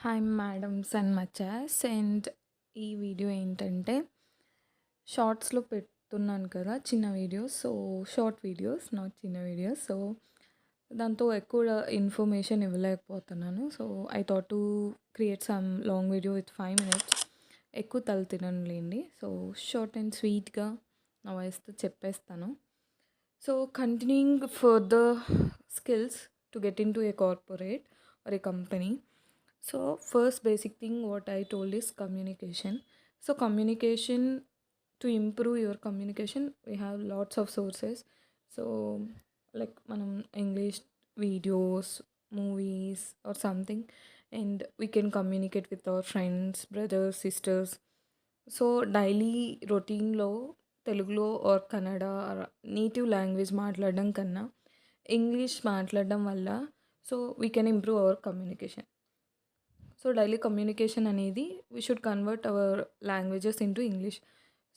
Hi madams and మచాస్ and ఈ video ఏంటంటే షార్ట్స్లో పెడుతున్నాను కదా చిన్న videos. So short videos, not చిన్న వీడియోస్. సో దాంతో ఎక్కువ ఇన్ఫర్మేషన్ ఇవ్వలేకపోతున్నాను. So I thought to create some long video with 5 minutes. ఎక్కువ తల తిననులేండి. సో షార్ట్ అండ్ స్వీట్గా నా వాయిస్తో చెప్పేస్తాను. So continuing further skills to get into a corporate or a company. So first basic thing what I told is communication. So communication, to improve your communication we have lots of sources. So like manam English videos, movies or something, and we can communicate with our friends, brothers, sisters. So daily రొటీన్‌లో తెలుగులో or Kannada or native language మాట్లాడడం కన్నా English మాట్లాడడం వల్ల so we can improve our communication. So daily communication అనేది we should convert our languages into English.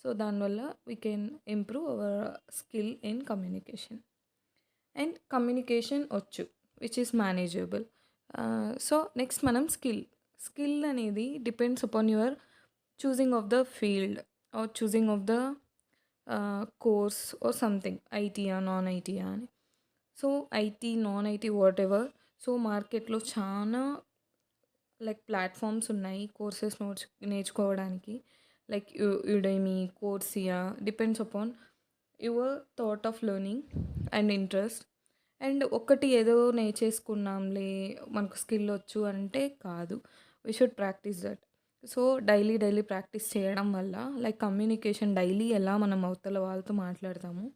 So దానివల్ల we can improve our skill in communication. And communication వచ్చు which is manageable. So next మనం skill అనేది depends upon your choosing of the field or choosing of the course or something, IT or non-IT అని. So IT non IT whatever. So మార్కెట్లో చాలా like platforms ఉన్నాయి courses నేర్చుకోవడానికి. Like Udemy, Coursera, depends upon your thought of learning and interest. And ఒక్కటి ఏదో నేర్చేసుకున్నాంలే మనకు skill వచ్చు అంటే కాదు. We should practise that. So daily practice చేయడం వల్ల లైక్ కమ్యూనికేషన్ డైలీ ఎలా మనం అవతల వాళ్ళతో మాట్లాడతాము.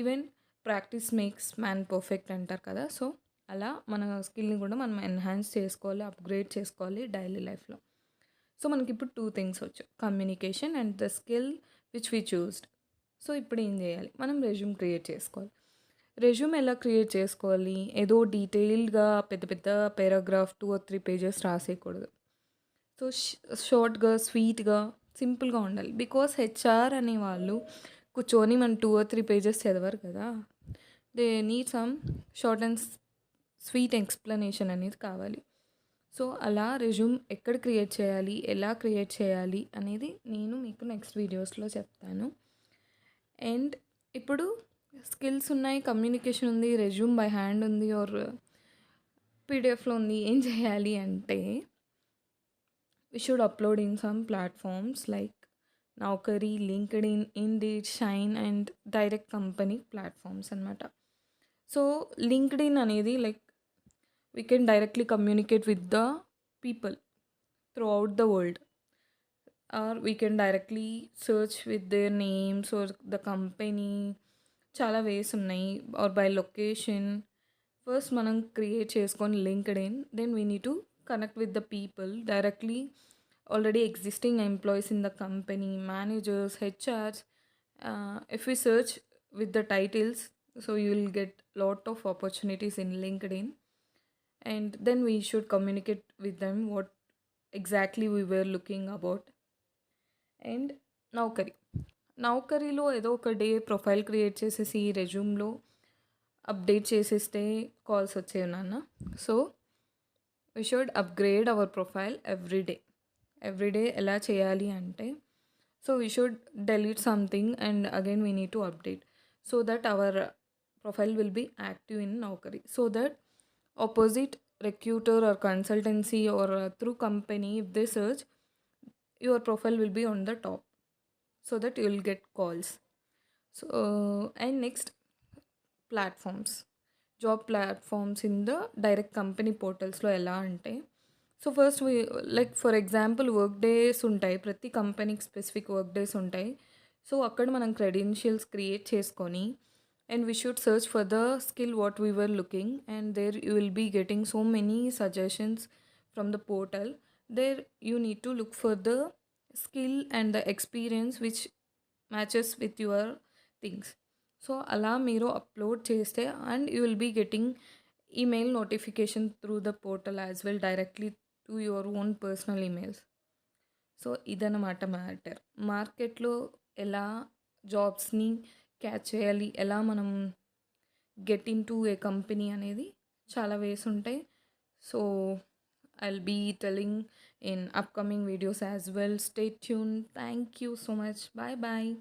Even practice makes man perfect అంటారు కదా. సో అలా మన స్కిల్ని కూడా మనం ఎన్హాన్స్ చేసుకోవాలి, అప్గ్రేడ్ చేసుకోవాలి డైలీ లైఫ్లో. సో మనకి ఇప్పుడు 2 థింగ్స్ వచ్చు, communication and the skill which we చూస్డ్. So ఇప్పుడు ఏం చేయాలి, మనం రెజ్యూమ్ క్రియేట్ చేసుకోవాలి. రెజ్యూమ్ ఎలా క్రియేట్ చేసుకోవాలి, ఏదో డీటెయిల్డ్గా పెద్ద పెద్ద పారాగ్రాఫ్ 2 or 3 పేజెస్ రాసేయకూడదు. సో షార్ట్గా, స్వీట్గా, సింపుల్గా ఉండాలి. బికాస్ హెచ్ఆర్ అనేవాళ్ళు కూర్చొని మన 2 or 3 పేజెస్ చదవరు కదా. They need some short and sweet explanation అనేది కావాలి. సో అలా రెజ్యూమ్ ఎక్కడ క్రియేట్ చేయాలి, ఎలా క్రియేట్ చేయాలి అనేది నేను మీకు నెక్స్ట్ వీడియోస్లో చెప్తాను. అండ్ ఇప్పుడు స్కిల్స్ ఉన్నాయి, కమ్యూనికేషన్ ఉంది, రెజ్యూమ్ బై హ్యాండ్ ఉంది ఆర్ పీడిఎఫ్లో ఉంది. ఏం చేయాలి అంటే we should upload in some platforms like Naukri, LinkedIn, Indeed, Shine and direct company platforms అనమాట. సో లింక్డ్ఇన్ అనేది like we can directly communicate with the people throughout the world, or we can directly search with their names or the company. చాలా ways ఉన్నాయి, or by location. First మనం create చేసుకొని LinkedIn, then we need to connect with the people directly, already existing employees in the company, managers, HRs. If we search with the titles, so you will get lot of opportunities in LinkedIn, and then we should communicate with them what exactly we were looking about. And నౌకరీలో ఏదో ఒక day profile create చేసేసి రెజ్యూమ్లో update చేసేస్తే calls వచ్చేవి నాన్న. So we should upgrade our profile every day. ఎలా చేయాలి అంటే, so we should delete something and again we need to update so that our profile will be active in Naukri, so that opposite recruiter or consultancy or through company, if they search, your profile will be on the top so that you will get calls. So and next, platforms, job platforms in the direct company పోర్టల్స్లో ఎలా అంటే, so first like for example work days ఉంటాయి, ప్రతి కంపెనీకి specific work days ఉంటాయి. So అక్కడ మనం credentials create చేసుకొని, and we should search for the skill what we were looking, and there you will be getting so many suggestions from the portal. There you need to look for the skill and the experience which matches with your things. So అలా మీరు upload చేస్తే, and you will be getting email notification through the portal as well, directly to your own personal emails. So ఇదన్నమాట matter. మార్కెట్లో ఎలా జాబ్స్ని catch చేయాలి, ఎలా మనం get in to a company అనేది చాలా వేస్ ఉంటాయి. So I'll be telling in upcoming videos as well. Stay tuned. Thank you so much. Bye bye.